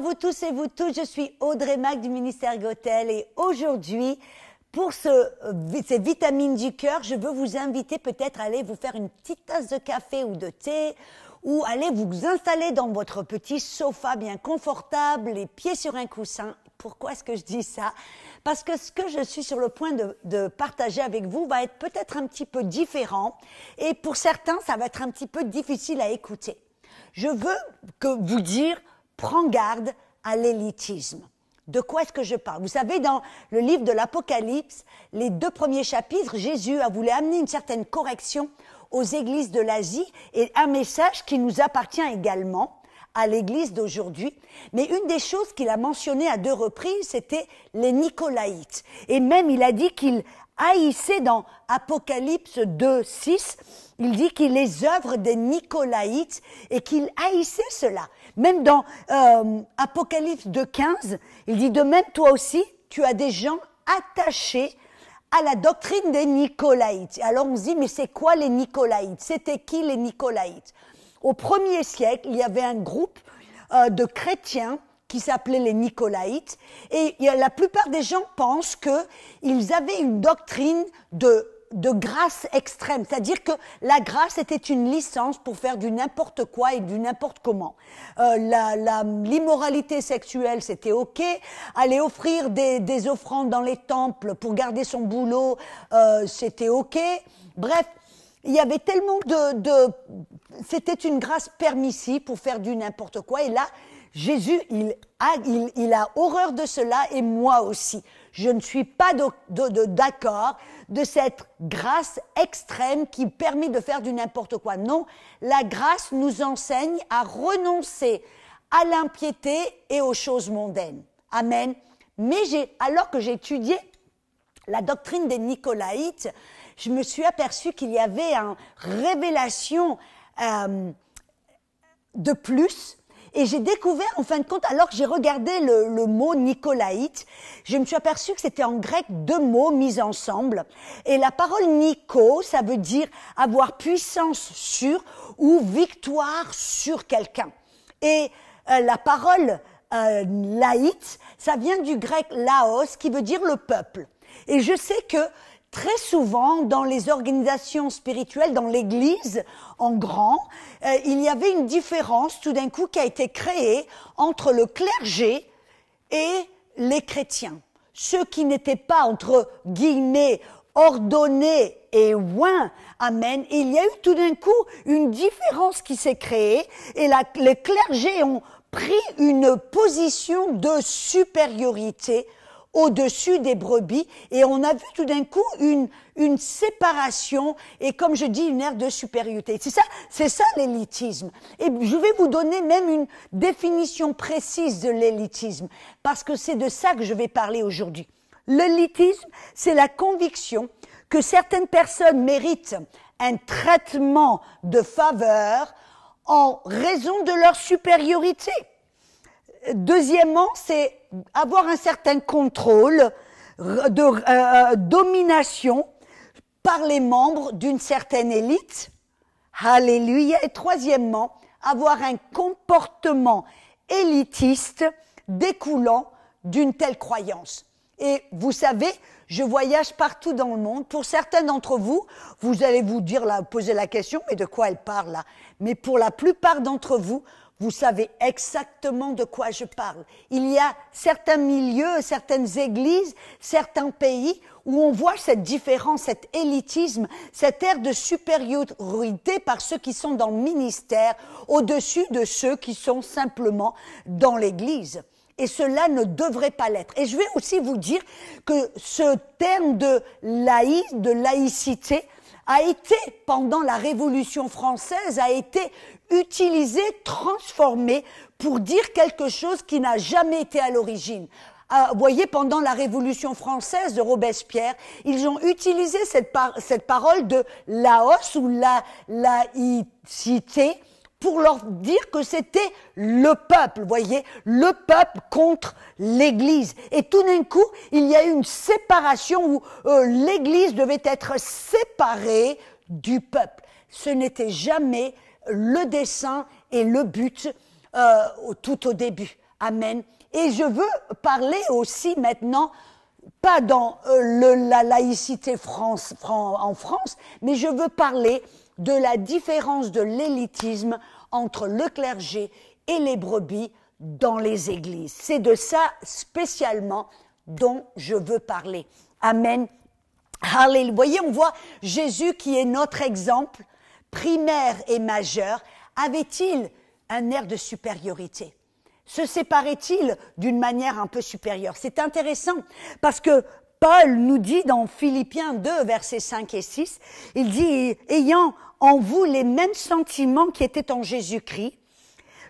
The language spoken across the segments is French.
vous tous et vous toutes, je suis Audrey Mac du ministère Gotel et aujourd'hui, pour ces vitamines du cœur, je veux vous inviter peut-être à aller vous faire une petite tasse de café ou de thé ou aller vous installer dans votre petit sofa bien confortable, les pieds sur un coussin. Pourquoi est-ce que je dis ça? Parce que ce que je suis sur le point de partager avec vous va être peut-être un petit peu différent et pour certains, ça va être un petit peu difficile à écouter. Je veux vous dire, prends garde à l'élitisme. De quoi est-ce que je parle? Vous savez, dans le livre de l'Apocalypse, les 2 premiers chapitres, Jésus a voulu amener une certaine correction aux églises de l'Asie et un message qui nous appartient également à l'église d'aujourd'hui. Mais une des choses qu'il a mentionnées à 2 reprises, c'était les Nicolaïtes. Et même, il a dit qu'il haïssait dans Apocalypse 2, 6, il dit qu'il les œuvres des Nicolaïtes et qu'il haïssait cela. Même dans Apocalypse 2, 15, il dit de même, toi aussi, tu as des gens attachés à la doctrine des Nicolaïtes. Alors on se dit, mais c'est quoi les Nicolaïtes? C'était qui les Nicolaïtes? Au 1er siècle, il y avait un groupe de chrétiens qui s'appelait les Nicolaïtes et la plupart des gens pensent qu'ils avaient une doctrine de grâce extrême, c'est-à-dire que la grâce était une licence pour faire du n'importe quoi et du n'importe comment. L'immoralité sexuelle, c'était ok. Aller offrir des offrandes dans les temples pour garder son boulot, c'était ok. Bref, il y avait tellement c'était une grâce permissive pour faire du n'importe quoi. Et là, Jésus, il a horreur de cela et moi aussi. Je ne suis pas d'accord de cette grâce extrême qui permet de faire du n'importe quoi. Non, la grâce nous enseigne à renoncer à l'impiété et aux choses mondaines. Amen. Mais alors que j'ai étudié la doctrine des Nicolaïtes, je me suis aperçue qu'il y avait une révélation de plus. Et j'ai découvert, en fin de compte, alors que j'ai regardé le mot Nicolaïte, je me suis aperçue que c'était en grec 2 mots mis ensemble. Et la parole Nico, ça veut dire avoir puissance sur ou victoire sur quelqu'un. Et la parole laïte, ça vient du grec laos, qui veut dire le peuple. Et je sais que très souvent, dans les organisations spirituelles, dans l'Église, en grand, il y avait une différence tout d'un coup qui a été créée entre le clergé et les chrétiens. Ceux qui n'étaient pas, entre guillemets, ordonnés et oints, amen. Et il y a eu tout d'un coup une différence qui s'est créée et les clergés ont pris une position de supériorité au-dessus des brebis, et on a vu tout d'un coup une séparation, et comme je dis, une ère de supériorité. C'est ça l'élitisme. Et je vais vous donner même une définition précise de l'élitisme, parce que c'est de ça que je vais parler aujourd'hui. L'élitisme, c'est la conviction que certaines personnes méritent un traitement de faveur en raison de leur supériorité. Deuxièmement, c'est avoir un certain contrôle, domination par les membres d'une certaine élite. Alléluia. Et troisièmement, avoir un comportement élitiste découlant d'une telle croyance. Et vous savez, je voyage partout dans le monde. Pour certains d'entre vous, vous allez vous dire, là, poser la question, mais de quoi elle parle là? Mais pour la plupart d'entre vous, vous savez exactement de quoi je parle. Il y a certains milieux, certaines églises, certains pays où on voit cette différence, cet élitisme, cette ère de supériorité par ceux qui sont dans le ministère au-dessus de ceux qui sont simplement dans l'église. Et cela ne devrait pas l'être. Et je vais aussi vous dire que ce terme de laïcité a été, pendant la Révolution française, a été utilisé, transformé pour dire quelque chose qui n'a jamais été à l'origine. Vous voyez, pendant la Révolution française de Robespierre, ils ont utilisé cette parole de laos ou laïcité pour leur dire que c'était le peuple, voyez, le peuple contre l'Église. Et tout d'un coup, il y a eu une séparation où l'Église devait être séparée du peuple. Ce n'était jamais le dessein et le but tout au début. Amen. Et je veux parler aussi maintenant, pas dans la laïcité en France, mais je veux parler de la différence de l'élitisme entre le clergé et les brebis dans les églises. C'est de ça spécialement dont je veux parler. Amen. Alléluia. Vous voyez, on voit Jésus qui est notre exemple primaire et majeur. Avait-il un air de supériorité? Se séparait-il d'une manière un peu supérieure? C'est intéressant parce que Paul nous dit dans Philippiens 2, versets 5 et 6, il dit « Ayant en vous les mêmes sentiments qui étaient en Jésus-Christ,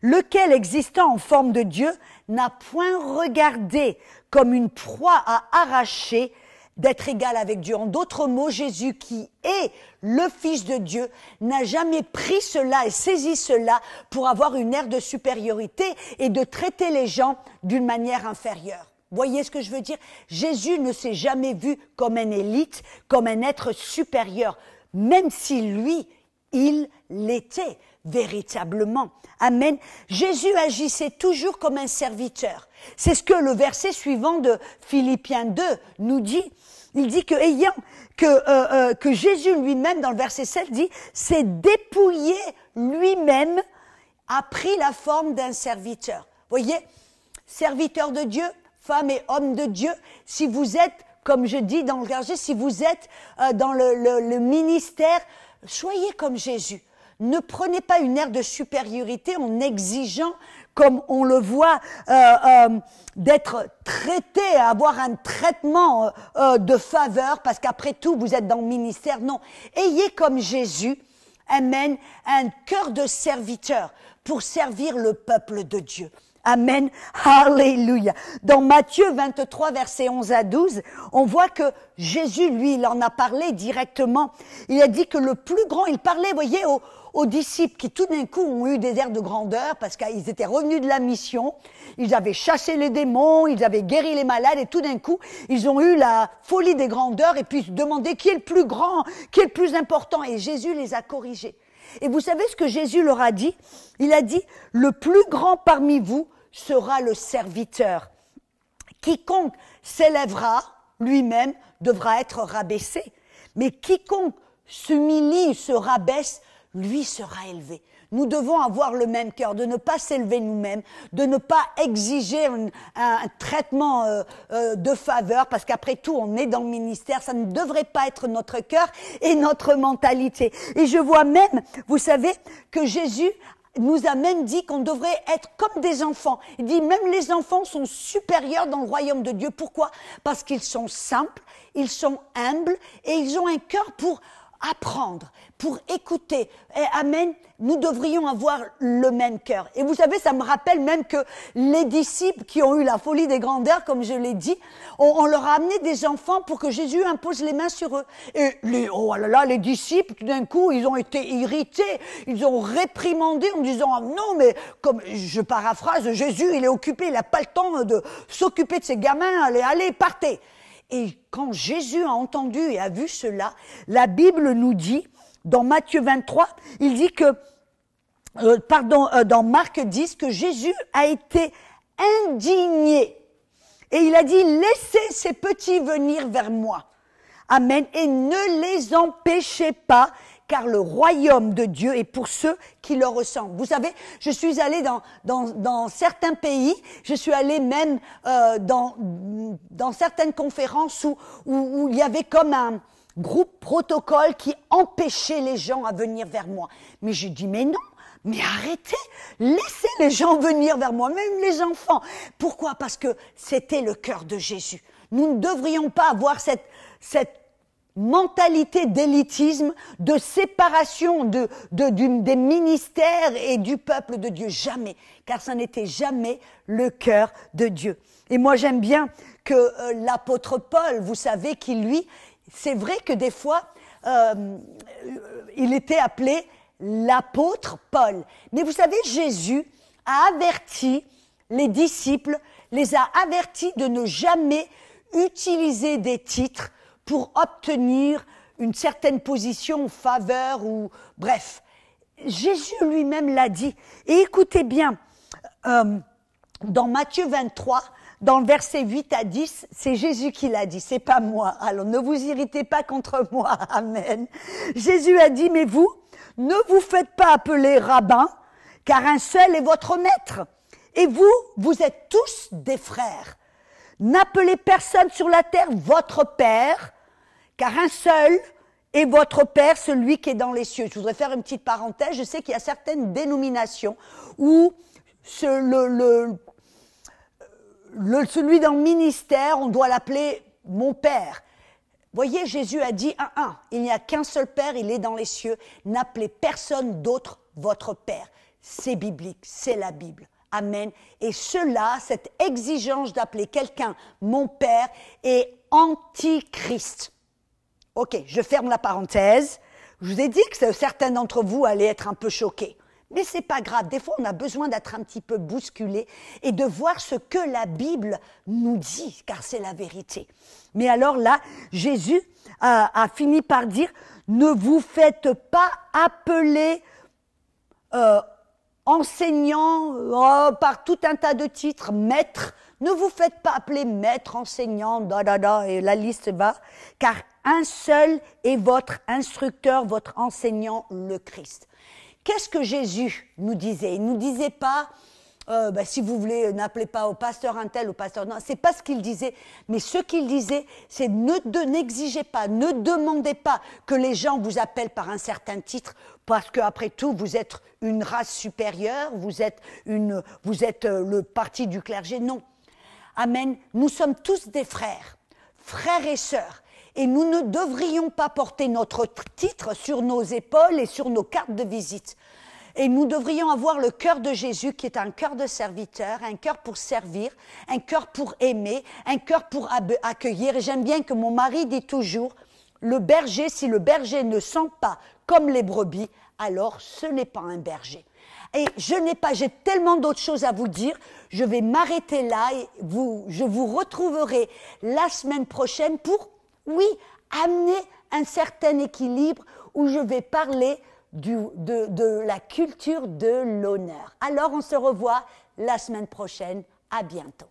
lequel, existant en forme de Dieu, n'a point regardé comme une proie à arracher d'être égal avec Dieu. » En d'autres mots, Jésus, qui est le Fils de Dieu, n'a jamais pris cela et saisi cela pour avoir une aire de supériorité et de traiter les gens d'une manière inférieure. Voyez ce que je veux dire? Jésus ne s'est jamais vu comme un élite, comme un être supérieur, même si lui, il l'était véritablement. Amen. Jésus agissait toujours comme un serviteur. C'est ce que le verset suivant de Philippiens 2 nous dit. Il dit que Jésus lui-même, dans le verset 7, dit « s'est dépouillé lui-même, a pris la forme d'un serviteur ». Voyez, serviteur de Dieu, femme et homme de Dieu, si vous êtes, comme je dis dans le verset, si vous êtes dans le ministère, soyez comme Jésus. Ne prenez pas une aire de supériorité en exigeant, comme on le voit, d'être traité, avoir un traitement de faveur, parce qu'après tout, vous êtes dans le ministère. Non, ayez comme Jésus, amen, un cœur de serviteur pour servir le peuple de Dieu. Amen, alléluia. Dans Matthieu 23, versets 11 à 12, on voit que Jésus, lui, il en a parlé directement. Il a dit que le plus grand, il parlait, vous voyez, aux disciples qui tout d'un coup ont eu des airs de grandeur parce qu'ils étaient revenus de la mission, ils avaient chassé les démons, ils avaient guéri les malades et tout d'un coup, ils ont eu la folie des grandeurs et puis se demandaient qui est le plus grand, qui est le plus important, et Jésus les a corrigés. Et vous savez ce que Jésus leur a dit? Il a dit, le plus grand parmi vous sera le serviteur. Quiconque s'élèvera lui-même devra être rabaissé, mais quiconque s'humilie, se rabaisse, lui sera élevé. Nous devons avoir le même cœur, de ne pas s'élever nous-mêmes, de ne pas exiger un traitement de faveur, parce qu'après tout, on est dans le ministère, ça ne devrait pas être notre cœur et notre mentalité. Et je vois même, vous savez, que Jésus nous a même dit qu'on devrait être comme des enfants. Il dit même les enfants sont supérieurs dans le royaume de Dieu. Pourquoi? Parce qu'ils sont simples, ils sont humbles et ils ont un cœur pour apprendre, pour écouter. Et amen, nous devrions avoir le même cœur. Et vous savez, ça me rappelle même que les disciples qui ont eu la folie des grandeurs, comme je l'ai dit, on leur a amené des enfants pour que Jésus impose les mains sur eux. Et les disciples, tout d'un coup, ils ont été irrités, ils ont réprimandé en disant « Non, mais comme je paraphrase, Jésus, il est occupé, il n'a pas le temps de s'occuper de ses gamins, allez, partez !» Et quand Jésus a entendu et a vu cela, la Bible nous dit, dans Matthieu 23, il dit que, dans Marc 10, que Jésus a été indigné. Et il a dit, laissez ces petits venir vers moi. Amen. Et ne les empêchez pas, car le royaume de Dieu est pour ceux qui le ressemblent. Vous savez, je suis allée dans certains pays, je suis allée même dans certaines conférences où il y avait comme un groupe protocole qui empêchait les gens à venir vers moi. Mais je dis, mais non, mais arrêtez, laissez les gens venir vers moi, même les enfants. Pourquoi? Parce que c'était le cœur de Jésus. Nous ne devrions pas avoir cette mentalité d'élitisme, de séparation des ministères et du peuple de Dieu. Jamais, car ça n'était jamais le cœur de Dieu. Et moi, j'aime bien que l'apôtre Paul, vous savez, qui lui, c'est vrai que des fois, il était appelé l'apôtre Paul. Mais vous savez, Jésus a averti les disciples, les a avertis de ne jamais utiliser des titres pour obtenir une certaine position, faveur ou bref. Jésus lui-même l'a dit. Et écoutez bien, dans Matthieu 23, dans le verset 8 à 10, c'est Jésus qui l'a dit, c'est pas moi. Alors ne vous irritez pas contre moi, amen. Jésus a dit, mais vous, ne vous faites pas appeler rabbin, car un seul est votre maître. Et vous, vous êtes tous des frères. N'appelez personne sur la terre votre père, car un seul est votre Père, celui qui est dans les cieux. Je voudrais faire une petite parenthèse. Je sais qu'il y a certaines dénominations où celui dans le ministère, on doit l'appeler mon Père. Voyez, Jésus a dit il n'y a qu'un seul Père, il est dans les cieux. N'appelez personne d'autre votre Père. C'est biblique, c'est la Bible. Amen. Et cela, cette exigence d'appeler quelqu'un mon Père est antichrist. Ok, je ferme la parenthèse. Je vous ai dit que certains d'entre vous allaient être un peu choqués. Mais c'est pas grave. Des fois, on a besoin d'être un petit peu bousculé et de voir ce que la Bible nous dit, car c'est la vérité. Mais alors là, Jésus a fini par dire, ne vous faites pas appeler enseignant par tout un tas de titres, maître. Ne vous faites pas appeler maître, enseignant, et la liste va, car un seul est votre instructeur, votre enseignant, le Christ. Qu'est-ce que Jésus nous disait? Il ne nous disait pas, si vous voulez, n'appelez pas au pasteur un tel, au pasteur... Non, c'est pas ce qu'il disait. Mais ce qu'il disait, c'est n'exigez pas, ne demandez pas que les gens vous appellent par un certain titre, parce qu'après tout, vous êtes une race supérieure, vous êtes le parti du clergé. Non. Amen. Nous sommes tous des frères, frères et sœurs. Et nous ne devrions pas porter notre titre sur nos épaules et sur nos cartes de visite. Et nous devrions avoir le cœur de Jésus qui est un cœur de serviteur, un cœur pour servir, un cœur pour aimer, un cœur pour accueillir. Et j'aime bien que mon mari dit toujours, le berger, si le berger ne sent pas comme les brebis, alors ce n'est pas un berger. Et j'ai tellement d'autres choses à vous dire, je vais m'arrêter là et je vous retrouverai la semaine prochaine pour, oui, amener un certain équilibre où je vais parler de la culture de l'honneur. Alors on se revoit la semaine prochaine, à bientôt.